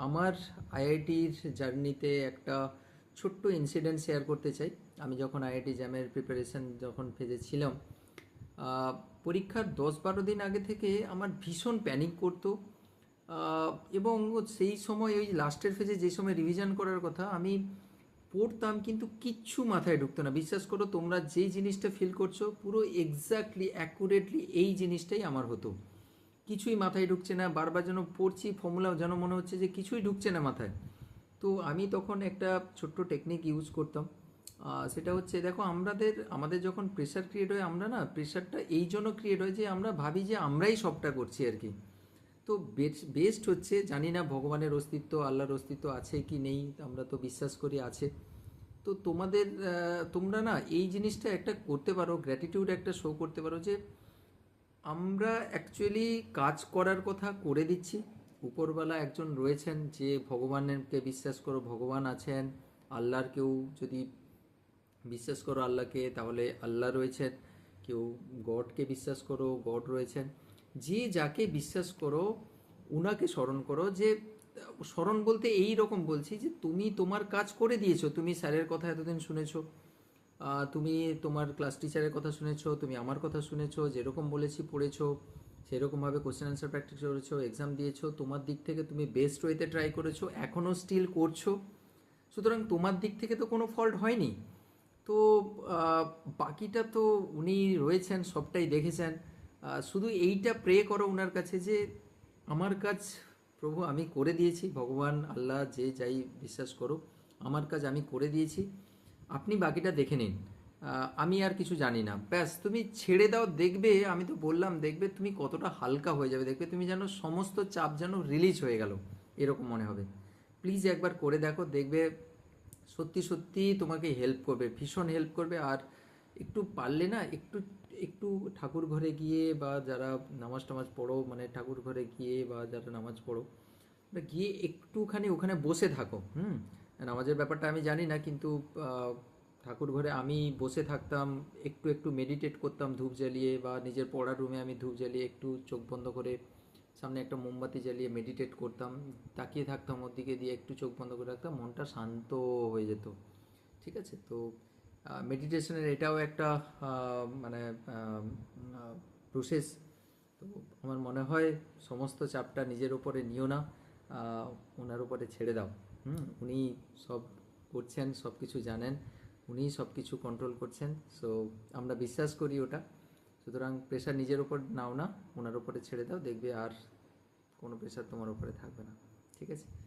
আমার আইআইটির জার্নিতে একটা ছোট্ট ইনসিডেন্ট শেয়ার করতে চাই। আমি যখন আইআইটি জ্যামের প্রিপারেশন যখন ফেজে ছিলাম, আহ, পরীক্ষার 10-12 দিন আগে থেকে আমার ভীষণ প্যানিক করতো। এবং সেই সময় ওই লাস্টের ফেজে যে সময় রিভিশন করার কথা আমি পড়তাম, কিন্তু কিচ্ছু মাথায় ঢুকতো না। বিশ্বাস করো, তোমরা যেই জিনিসটা ফিল করছো পুরো এক্স্যাক্টলি অ্যাকুরেটলি এই জিনিসটাই আমার হতো। কিছুই মাথায় ঢুকছে না, বারবার যেন পড়ছি ফর্মুলাও যেন মনে হচ্ছে যে কিছুই ঢুকছে না মাথায়। তো আমি তখন একটা ছোট্ট টেকনিক ইউজ করতাম। সেটা হচ্ছে, দেখো আমাদের যখন প্রেশার ক্রিয়েট হয়, আমরা না প্রেশারটা এই জন্য ক্রিয়েট হয় যে আমরা ভাবি যে আমরাই সবটা করছি আর কি। তো বেস্ট হচ্ছে, জানি না ভগবানের অস্তিত্ব, আল্লাহর অস্তিত্ব আছে কি নেই, আমরা তো বিশ্বাস করি আছে। তো তোমরা না এই জিনিসটা একটা করতে পারো, গ্র্যাটিটিউড একটা শো করতে পারো যে আমরা অ্যাকচুয়ালি কাজ করার কথা করে দিচ্ছি। উপরওয়ালা একজন রয়েছেন, যে ভগবানকে বিশ্বাস করো ভগবান আছেন, আল্লাহর কেউ যদি বিশ্বাস করো আল্লাহকে, তাহলে আল্লাহ রয়েছেন। কেউ গডকে বিশ্বাস করো, গড রয়েছেন। যে যাকে বিশ্বাস করো উনাকে স্মরণ করো। যে স্মরণ বলতে এই রকম বলছি যে তুমি তোমার কাজ করে দিয়েছো, তুমি স্যারের কথা এতদিন শুনেছো, তুমি তোমার ক্লাস টিচারের কথা শুনেছো, তুমি আমার কথা শুনেছো, যেরকম বলেছি পড়েছো, সেরকমভাবে কোশ্চেন অ্যান্সার প্র্যাকটিস করেছো, এক্সাম দিয়েছো, তোমার দিক থেকে তুমি বেস্ট ওয়েতে ট্রাই করেছো, এখনও স্টিল করছো। সুতরাং তোমার দিক থেকে তো কোনো ফল্ট হয়নি। তো আহ, বাকিটা তো উনি রয়েছেন, সবটাই দেখেছেন। শুধু এইটা প্রে করো ওনার কাছে যে আমার কাজ প্রভু আমি করে দিয়েছি, ভগবান আল্লাহ যে যাই বিশ্বাস করো, আমার কাজ আমি করে দিয়েছি, আপনি বাকিটা দেখে নিন। আমি আর কিছু জানি না, ব্যাস তুমি ছেড়ে দাও। দেখবে, আমি তো বললাম, দেখবে তুমি কতটা হালকা হয়ে যাবে, দেখবে তুমি যেন সমস্ত চাপ যেন রিলিজ হয়ে গেল, এরকম মনে হবে। প্লিজ একবার করে দেখো, দেখবে সত্যি সত্যি তোমাকে হেল্প করবে, ভীষণ হেল্প করবে। আর একটু পারলে না, একটু একটু ঠাকুর ঘরে গিয়ে, বা যারা নামাজ টামাজ পড়ো, মানে ঠাকুর ঘরে গিয়ে বা যারা নামাজ পড়ো, ওরা গিয়ে একটুখানি ওখানে বসে থাকো। নামাজের ব্যাপারটা আমি জানি না, কিন্তু আহ, ঠাকুর ঘরে আমি বসে থাকতাম, একটু একটু মেডিটেট করতাম ধূপ জ্বালিয়ে, বা নিজের পড়ার রুমে আমি ধূপ জ্বালিয়ে একটু চোখ বন্ধ করে সামনে একটা মোমবাতি জ্বালিয়ে মেডিটেট করতাম, তাকিয়ে থাকতাম ওর দিকে, দিয়ে একটু চোখ বন্ধ করে রাখতাম, মনটা শান্ত হয়ে যেত। ঠিক আছে? তো মেডিটেশনের এটাও একটা মানে প্রসেস। তো আমার মনে হয় সমস্ত চাপটা নিজের উপরে নিও না, ওনার উপরে ছেড়ে দাও। উনি সব করছেন, সব কিছু জানেন, উনিই সব কিছু কন্ট্রোল করছেন। সো আমরা বিশ্বাস করি ওটা। সুতরাং প্রেশার নিজের উপর নাও না, ওনার উপরে ছেড়ে দাও, দেখবে আর কোনো প্রেশার তোমার উপরে থাকবে না। ঠিক আছে?